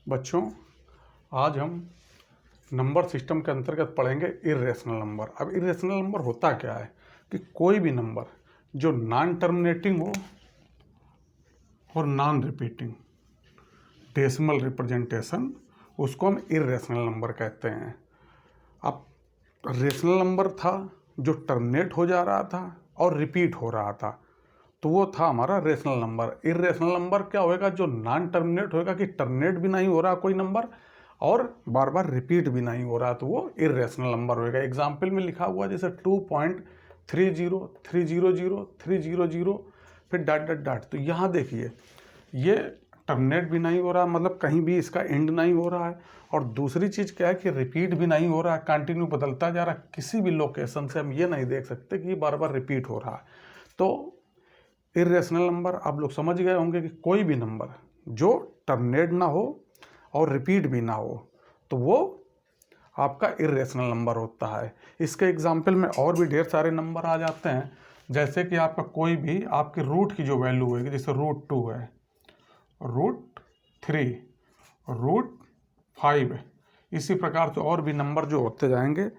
बच्चों, आज हम नंबर सिस्टम के अंतर्गत पढ़ेंगे इर्रेशनल नंबर। अब इर्रेशनल नंबर होता क्या है कि कोई भी नंबर जो नॉन टर्मिनेटिंग हो और नॉन रिपीटिंग डेसिमल रिप्रेजेंटेशन, उसको हम इर्रेशनल नंबर कहते हैं। अब रेशनल नंबर था जो टर्मिनेट हो जा रहा था और रिपीट हो रहा था, तो वो था हमारा रेशनल नंबर। इर्रेशनल नंबर क्या होएगा? जो नॉन टर्मिनेट होएगा, कि टर्मिनेट भी नहीं हो रहा कोई नंबर और बार बार रिपीट भी नहीं हो रहा, तो वो इर्रेशनल नंबर होएगा। एग्जाम्पल में लिखा हुआ जैसे 2.30300 फिर डॉट डॉट डॉट। तो यहाँ देखिए, ये टर्मिनेट भी नहीं हो रहा, मतलब कहीं भी इसका एंड नहीं हो रहा है, और दूसरी चीज़ क्या है कि रिपीट भी नहीं हो रहा है, कंटिन्यू बदलता जा रहा है। किसी भी लोकेशन से हम ये नहीं देख सकते कि बार बार रिपीट हो रहा है। तो इर्रेशनल नंबर आप लोग समझ गए होंगे कि कोई भी नंबर जो टर्मिनेट ना हो और रिपीट भी ना हो, तो वो आपका इर्रेशनल नंबर होता है। इसके एग्जाम्पल में और भी ढेर सारे नंबर आ जाते हैं, जैसे कि आपका कोई भी आपकी रूट की जो वैल्यू होगी, जैसे √2 है, √3, √5, इसी प्रकार से और भी नंबर जो होते जाएंगे।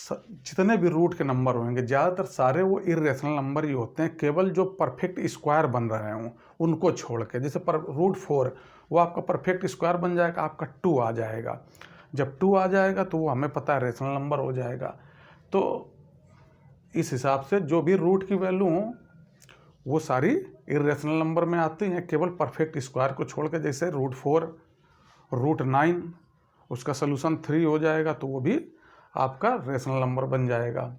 जितने भी रूट के नंबर होंगे ज़्यादातर सारे वो इर्रेशनल नंबर ही होते हैं, केवल जो परफेक्ट स्क्वायर बन रहे हों उनको छोड़ के। जैसे √4 वो आपका परफेक्ट स्क्वायर बन जाएगा, आपका 2 आ जाएगा। जब 2 आ जाएगा तो वो हमें पता है रेशनल नंबर हो जाएगा। तो इस हिसाब से जो भी रूट की वैल्यू हो वो सारी इर्रेशनल नंबर में आती हैं, केवल परफेक्ट स्क्वायर को छोड़ के। जैसे √4, √9, उसका सोल्यूशन 3 हो जाएगा, तो वो भी आपका रेशनल नंबर बन जाएगा।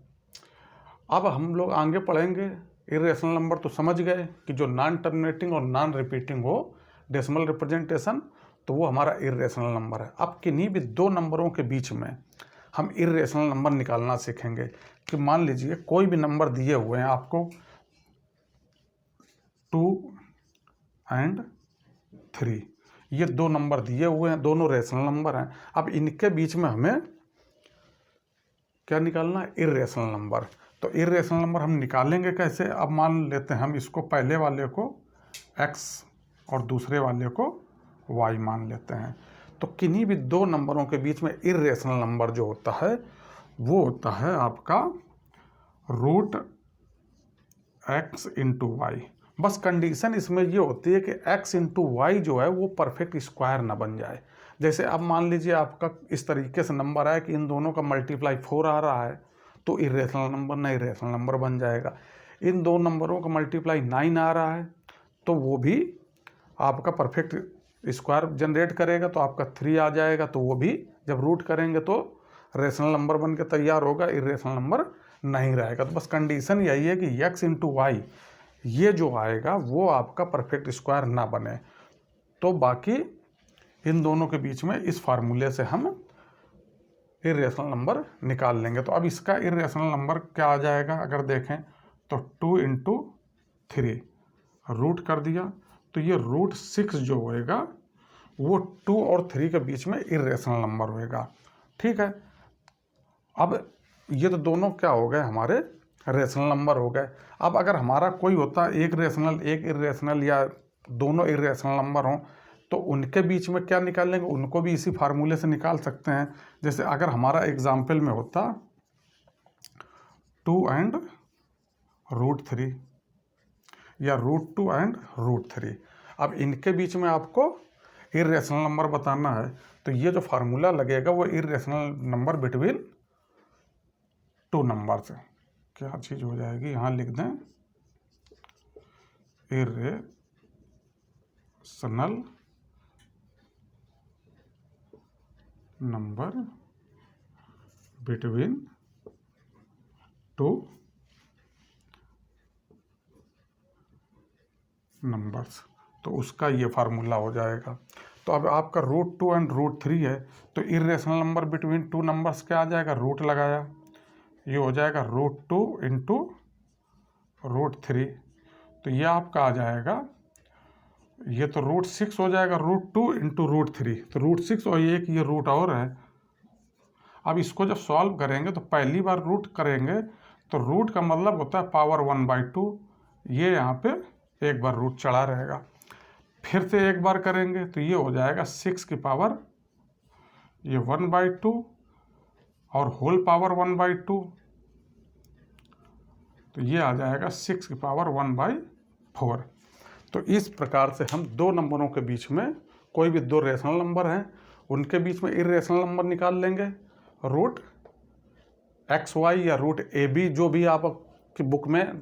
अब हम लोग आगे पढ़ेंगे इर्रेशनल नंबर। तो समझ गए कि जो नॉन टर्मिनेटिंग और नॉन रिपीटिंग हो डेसिमल रिप्रेजेंटेशन, तो वो हमारा इर्रेशनल नंबर है। अब किन्हीं भी दो नंबरों के बीच में हम इर्रेशनल नंबर निकालना सीखेंगे। कि मान लीजिए कोई भी नंबर दिए हुए हैं आपको 2 और 3, ये दो नंबर दिए हुए हैं, दोनों रेशनल नंबर हैं। अब इनके बीच में हमें क्या निकालना है? Irrational number. तो इर्रेशनल नंबर हम निकालेंगे कैसे? अब मान लेते हैं हम इसको, पहले वाले को x और दूसरे वाले को y मान लेते हैं। तो किन्हीं भी दो नंबरों के बीच में इर्रेशनल नंबर जो होता है वो होता है आपका √x × y। बस कंडीशन इसमें ये होती है कि x × y जो है वो परफेक्ट स्क्वायर ना बन जाए। जैसे अब मान लीजिए आपका इस तरीके से नंबर है कि इन दोनों का मल्टीप्लाई 4 आ रहा है, तो इर्रेशनल नंबर ना इर्रेशनल नंबर बन जाएगा। इन दो नंबरों का मल्टीप्लाई 9 आ रहा है, तो वो भी आपका परफेक्ट स्क्वायर जनरेट करेगा, तो आपका 3 आ जाएगा, तो वो भी जब रूट करेंगे तो रेशनल नंबर बन के तैयार होगा, इर्रेशनल नंबर नहीं रहेगा। तो बस कंडीशन यही है कि x × y ये जो आएगा वो आपका परफेक्ट स्क्वायर ना बने। तो बाकी इन दोनों के बीच में इस फार्मूले से हम इर्रेशनल नंबर निकाल लेंगे। तो अब इसका इर्रेशनल नंबर क्या आ जाएगा? अगर देखें तो 2 × 3 रूट कर दिया, तो ये √6 जो होएगा वो 2 और 3 के बीच में इर्रेशनल नंबर होएगा। ठीक है। अब ये तो दोनों क्या हो गए? हमारे रेशनल नंबर हो गए। अब अगर हमारा कोई होता एक रेशनल एक इर्रेशनल या दोनों इर्रेशनल नंबर हों, तो उनके बीच में क्या निकालेंगे? उनको भी इसी फार्मूले से निकाल सकते हैं। जैसे अगर हमारा एग्जाम्पल में होता 2 और √3 या √2 और √3, अब इनके बीच में आपको इर्रेशनल नंबर बताना है, तो ये जो फार्मूला लगेगा वो इर्रेशनल नंबर बिटवीन 2 नंबर्स है। क्या चीज़ हो जाएगी? यहाँ लिख दें इर्रेशनल नंबर बिटवीन 2 नंबर्स, तो उसका ये फार्मूला हो जाएगा। तो अब आपका √2 और √3 है, तो इर्रेशनल नंबर बिटवीन 2 नंबर्स क्या आ जाएगा? रूट लगाया, ये हो जाएगा √2 × √3, तो ये आपका आ जाएगा, ये तो √6 हो जाएगा, √2 × √3, तो √6 और एक ये रूट और है। अब इसको जब सॉल्व करेंगे तो पहली बार रूट करेंगे, तो रूट का मतलब होता है पावर 1/2, ये यहाँ पे एक बार रूट चढ़ा रहेगा। फिर से एक बार करेंगे तो ये हो जाएगा 6 की पावर ये 1/2 और होल पावर 1/2, तो ये आ जाएगा 6 की पावर 1/4। तो इस प्रकार से हम दो नंबरों के बीच में कोई भी दो रेशनल नंबर हैं उनके बीच में इरेशनल नंबर निकाल लेंगे। रूट XY या रूट AB जो भी आपकी बुक में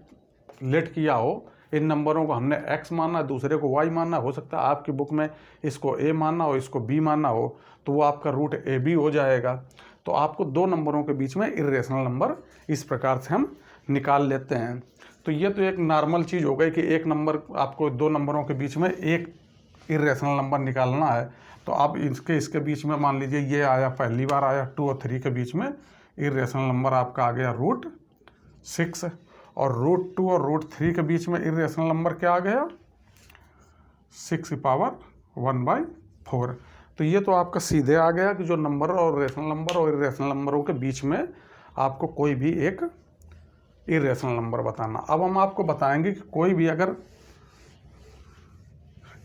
लेट किया हो, इन नंबरों को हमने x माना, दूसरे को y माना, हो सकता है आपकी बुक में इसको a माना हो, इसको b माना हो, तो वो आपका रूट AB हो जाएगा। तो आपको दो नंबरों के बीच में इरेशनल नंबर इस प्रकार से हम निकाल लेते हैं। तो ये तो एक नॉर्मल चीज़ हो गई कि एक नंबर आपको दो नंबरों के बीच में एक इरेशनल नंबर निकालना है। तो आप इसके बीच में मान लीजिए ये आया, पहली बार आया 2 और 3 के बीच में इरेशनल नंबर आपका आ गया रूट 6, और रूट 2 और रूट 3 के बीच में इरेशनल नंबर क्या आ गया 6 की पावर 1/4। तो ये तो आपका सीधे आ गया कि जो नंबर और रेशनल नंबर और इरेशनल नंबरों के बीच में आपको कोई भी एक इरेशनल नंबर बताना। अब हम आपको बताएंगे कि कोई भी अगर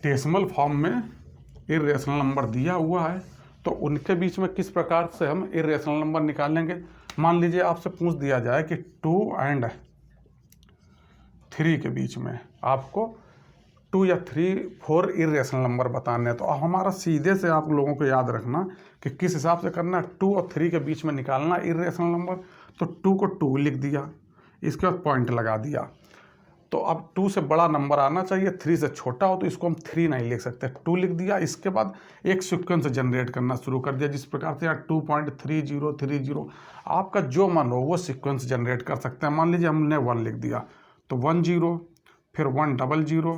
डेसिमल फॉर्म में इरेशनल नंबर दिया हुआ है तो उनके बीच में किस प्रकार से हम इरेशनल नंबर निकालेंगे। मान लीजिए आपसे पूछ दिया जाए कि 2 और 3 के बीच में आपको 2 या 3, 4 इरेशनल नंबर बताने हैं। तो हमारा सीधे से आप लोगों को याद रखना कि किस हिसाब से करना है। 2 और 3 के बीच में निकालना इरेशनल नंबर, तो 2 को 2 लिख दिया, इसके बाद पॉइंट लगा दिया। तो अब 2 से बड़ा नंबर आना चाहिए, 3 से छोटा हो तो इसको हम 3 नहीं लिख सकते, 2 लिख दिया। इसके बाद एक सीक्वेंस जनरेट करना शुरू कर दिया, जिस प्रकार से यहाँ 2.3030 आपका जो मन हो वो सीक्वेंस जनरेट कर सकते हैं। मान लीजिए हमने 1 लिख दिया तो 1 0, फिर 1 00,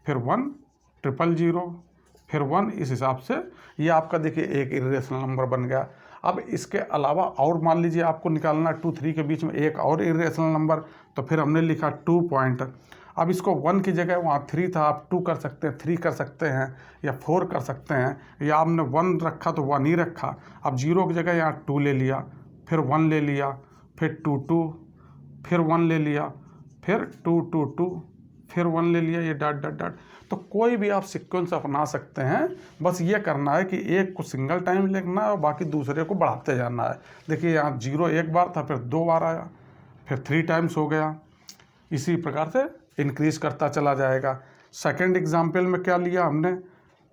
फिर 1 000, फिर 1, इस हिसाब से ये आपका देखिए एक इरेशनल नंबर बन गया। अब इसके अलावा और मान लीजिए आपको निकालना 2 3 के बीच में एक और इरेशनल नंबर, तो फिर हमने लिखा 2 पॉइंट। अब इसको 1 की जगह वहाँ 3 था, आप 2 कर सकते हैं, 3 कर सकते हैं या 4 कर सकते हैं, या आपने 1 रखा तो 1 ही रखा। अब 0 की जगह यहाँ 2 ले लिया, फिर 1 ले लिया, फिर 2 2, फिर 1 ले लिया, फिर 2 2 2, फिर 1 ले लिया, ये डॉट डॉट डॉट। तो कोई भी आप सीक्वेंस अपना सकते हैं, बस ये करना है कि एक को सिंगल टाइम लिखना है और बाकी दूसरे को बढ़ाते जाना है। देखिए यहाँ 0 एक बार था, फिर 2 बार आया, फिर 3 टाइम्स हो गया, इसी प्रकार से इंक्रीज करता चला जाएगा। सेकेंड एग्जाम्पल में क्या लिया हमने,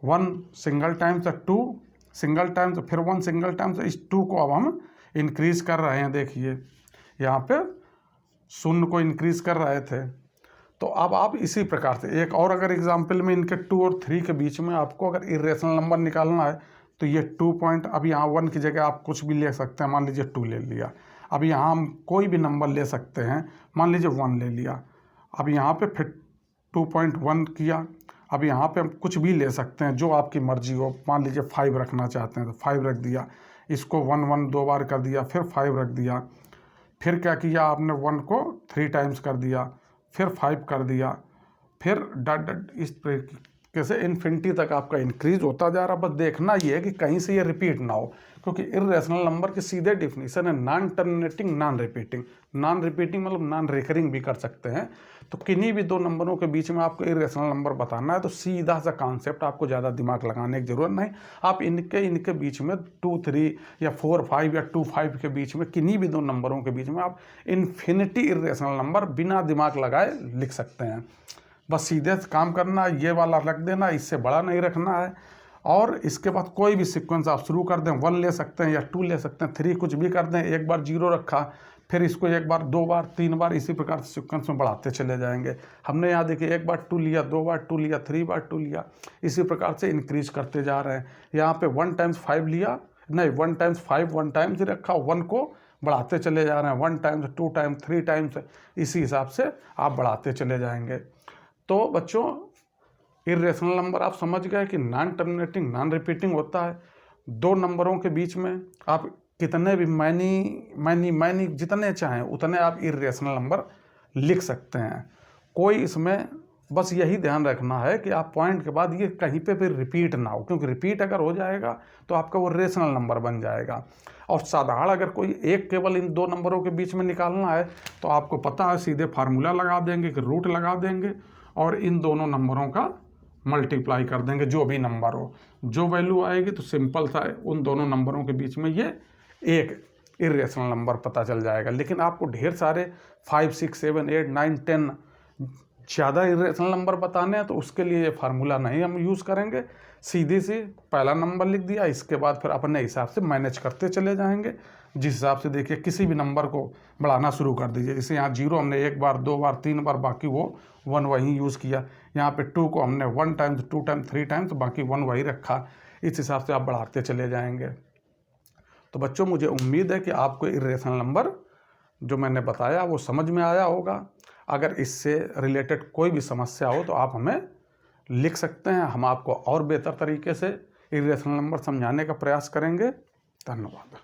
1 सिंगल टाइम से, 2 सिंगल टाइम से, फिर 1 सिंगल टाइम से। इस 2 को अब हम इंक्रीज कर रहे हैं, देखिए यहाँ पे 0 को इंक्रीज कर रहे थे। तो अब आप इसी प्रकार से एक और अगर एग्जाम्पल में इनके 2 और 3 के बीच में आपको अगर इरेशनल नंबर निकालना है तो ये 2 पॉइंट, अब यहाँ 1 की जगह आप कुछ भी ले सकते हैं, मान लीजिए 2 ले लिया। अब यहाँ हम कोई भी नंबर ले सकते हैं, मान लीजिए 1 ले लिया। अब यहाँ पे फिर 2.1 किया। अब यहाँ पे हम कुछ भी ले सकते हैं जो आपकी मर्जी हो, मान लीजिए 5 रखना चाहते हैं तो 5 रख दिया, इसको 1 1 दो बार कर दिया, फिर 5 रख दिया, फिर क्या किया आपने 1 को 3 टाइम्स कर दिया, फिर 5 कर दिया, फिर डॉट डॉट, इस तरीके से इन्फिनिटी तक आपका इंक्रीज होता जा रहा। बस देखना ये है कि कहीं से ये रिपीट ना हो, क्योंकि इरेशनल नंबर की सीधे डिफिनीशन है non terminating non repeating. Non repeating मतलब नॉन रिकरिंग भी कर सकते हैं। तो किन्हीं भी दो नंबरों के बीच में आपको इरेशनल नंबर बताना है तो सीधा सा कॉन्सेप्ट, आपको ज़्यादा दिमाग लगाने की जरूरत नहीं। आप इनके बीच में 2 3 या 4 5 या 2 5 के बीच में किन्हीं भी दो नंबरों के बीच में आप इन्फिनिटी इरेशनल नंबर बिना दिमाग लगाए लिख सकते हैं। बस सीधे से काम करना, ये वाला रख देना, इससे बड़ा नहीं रखना है। और इसके बाद कोई भी सीक्वेंस आप शुरू कर दें, 1 ले सकते हैं या 2 ले सकते हैं, 3 कुछ भी कर दें। एक बार 0 रखा, फिर इसको एक बार, 2 बार, 3 बार, इसी प्रकार से सीक्वेंस में बढ़ाते चले जाएंगे। हमने यहाँ देखिए एक बार 2 लिया, 2 बार 2 लिया, 3 बार 2 लिया, इसी प्रकार से इंक्रीज करते जा रहे हैं। यहाँ पे 1 टाइम्स 5 लिया, नहीं 1 टाइम्स 5 1 टाइम्स ही रखा, 1 को बढ़ाते चले जा रहे हैं, 1 टाइम्स 2 टाइम्स 3 टाइम्स, इसी हिसाब से आप बढ़ाते चले जाएंगे। तो बच्चों इरेशनल नंबर आप समझ गए कि नॉन टर्मिनेटिंग नॉन रिपीटिंग होता है। दो नंबरों के बीच में आप कितने भी मैनी जितने चाहें उतने आप इरेशनल नंबर लिख सकते हैं। कोई इसमें बस यही ध्यान रखना है कि आप पॉइंट के बाद ये कहीं पे फिर रिपीट ना हो, क्योंकि रिपीट अगर हो जाएगा तो आपका वो रेशनल नंबर बन जाएगा। और साधारण अगर कोई एक केवल इन दो नंबरों के बीच में निकालना है तो आपको पता है सीधे फार्मूला लगा देंगे कि रूट लगा देंगे और इन दोनों नंबरों का मल्टीप्लाई कर देंगे जो भी नंबर हो, जो वैल्यू आएगी तो सिंपल था उन दोनों नंबरों के बीच में ये एक इरेशनल नंबर पता चल जाएगा। लेकिन आपको ढेर सारे 5, 6, 7, 8, 9, 10 ज़्यादा इरेशनल नंबर बताने हैं तो उसके लिए ये फार्मूला नहीं हम यूज़ करेंगे। सीधे से पहला नंबर लिख दिया, इसके बाद फिर अपने हिसाब से मैनेज करते चले जाएंगे। जिस हिसाब से देखिए किसी भी नंबर को बढ़ाना शुरू कर दीजिए। जैसे यहाँ 0 हमने 1 बार, 2 बार, 3 बार, बाकी वो 1 वहीं यूज़ किया। यहाँ पे 2 को हमने 1 टाइम्स, 2 टाइम्स, 3 टाइम्स, बाकी 1 वही रखा। इस हिसाब से आप बढ़ाते चले जाएंगे। तो बच्चों मुझे उम्मीद है कि आपको इरेशनल नंबर जो मैंने बताया वो समझ में आया होगा। अगर इससे रिलेटेड कोई भी समस्या हो तो आप हमें लिख सकते हैं, हम आपको और बेहतर तरीके से इरेशनल नंबर समझाने का प्रयास करेंगे। धन्यवाद।